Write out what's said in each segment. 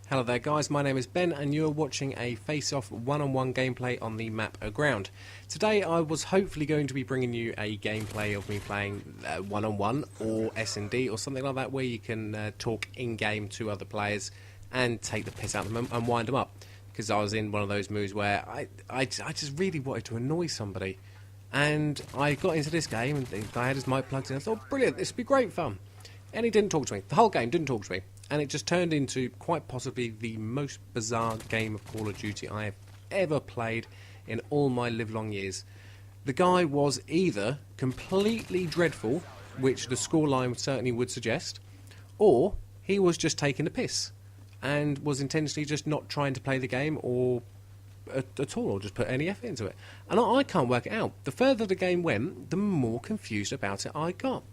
Hello there guys, my name is Ben and you're watching a face-off one-on-one gameplay on the map Aground. Today I was hopefully going to be bringing you a gameplay of me playing one-on-one or S&D or something like that, where you can talk in-game to other players and take the piss out of them and wind them up. Because I was in one of those moods where I just really wanted to annoy somebody. And I got into this game and the guy had his mic plugged in and I thought, brilliant, this would be great fun. And he didn't talk to me. The whole game didn't talk to me. And it just turned into quite possibly the most bizarre game of Call of Duty I have ever played in all my livelong years. The guy was either completely dreadful, which the scoreline certainly would suggest, or he was just taking the piss and was intentionally just not trying to play the game or at all, or just put any effort into it. And I can't work it out. The further the game went, the more confused about it I got.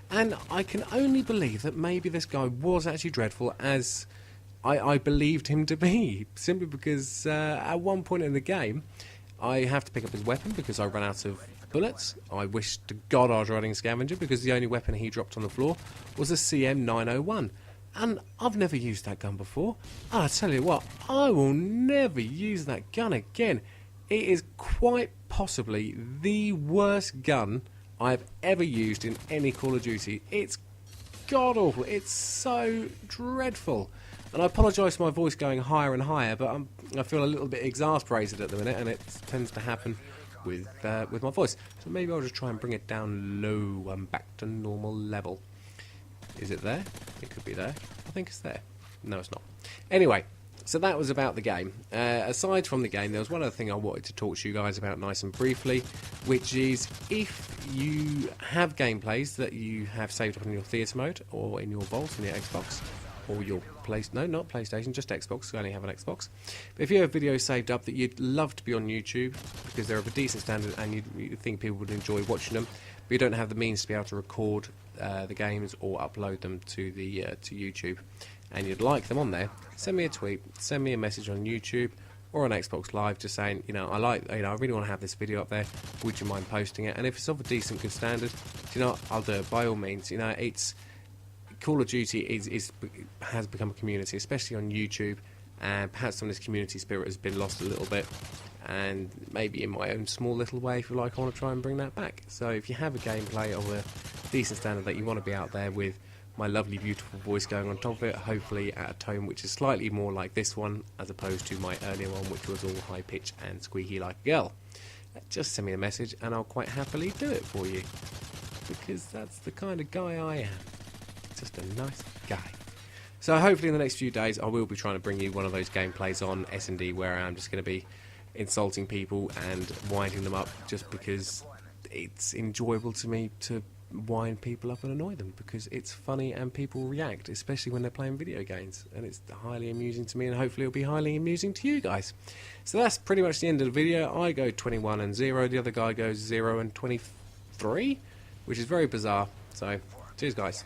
And I can only believe that maybe this guy was actually dreadful, as I believed him to be, simply because at one point in the game I have to pick up his weapon because I ran out of bullets. I wish to God I was riding Scavenger, because the only weapon he dropped on the floor was a CM901. And I've never used that gun before. And I tell you what, I will never use that gun again. It is quite possibly the worst gun I've ever used in any Call of Duty. It's god awful. It's so dreadful. And I apologise for my voice going higher and higher, but I feel a little bit exasperated at the minute, and it tends to happen with my voice. So maybe I'll just try and bring it down low and back to normal level. Is it there? It could be there. I think it's there. No, it's not. Anyway, so that was about the game. Aside from the game, there was one other thing I wanted to talk to you guys about nice and briefly, which is if you have gameplays that you have saved up in your theatre mode, or in your vault on your Xbox, or your not PlayStation, just Xbox, I only have an Xbox. But if you have videos saved up that you'd love to be on YouTube, because they're of a decent standard and you think people would enjoy watching them, but you don't have the means to be able to record the games or upload them to the to YouTube, and you'd like them on there, send me a tweet, send me a message on YouTube or on Xbox Live, just saying, I really want to have this video up there. Would you mind posting it? And if it's of a decent, good standard, I'll do it by all means. It's Call of Duty has become a community, especially on YouTube, and perhaps some of this community spirit has been lost a little bit. And maybe in my own small little way, if you like, I want to try and bring that back. So if you have a gameplay of a decent standard that you want to be out there with my lovely beautiful voice going on top of it, hopefully at a tone which is slightly more like this one as opposed to my earlier one, which was all high pitch and squeaky like a girl, just send me a message and I'll quite happily do it for you, because that's the kind of guy I am. Just a nice guy. So hopefully in the next few days I will be trying to bring you one of those gameplays on S&D where I'm just going to be insulting people and winding them up, just because it's enjoyable to me to wind people up and annoy them, because it's funny and people react, especially when they're playing video games, and it's highly amusing to me, and hopefully it'll be highly amusing to you guys. So that's pretty much the end of the video. I go 21 and 0, the other guy goes 0 and 23, which is very bizarre. So cheers guys.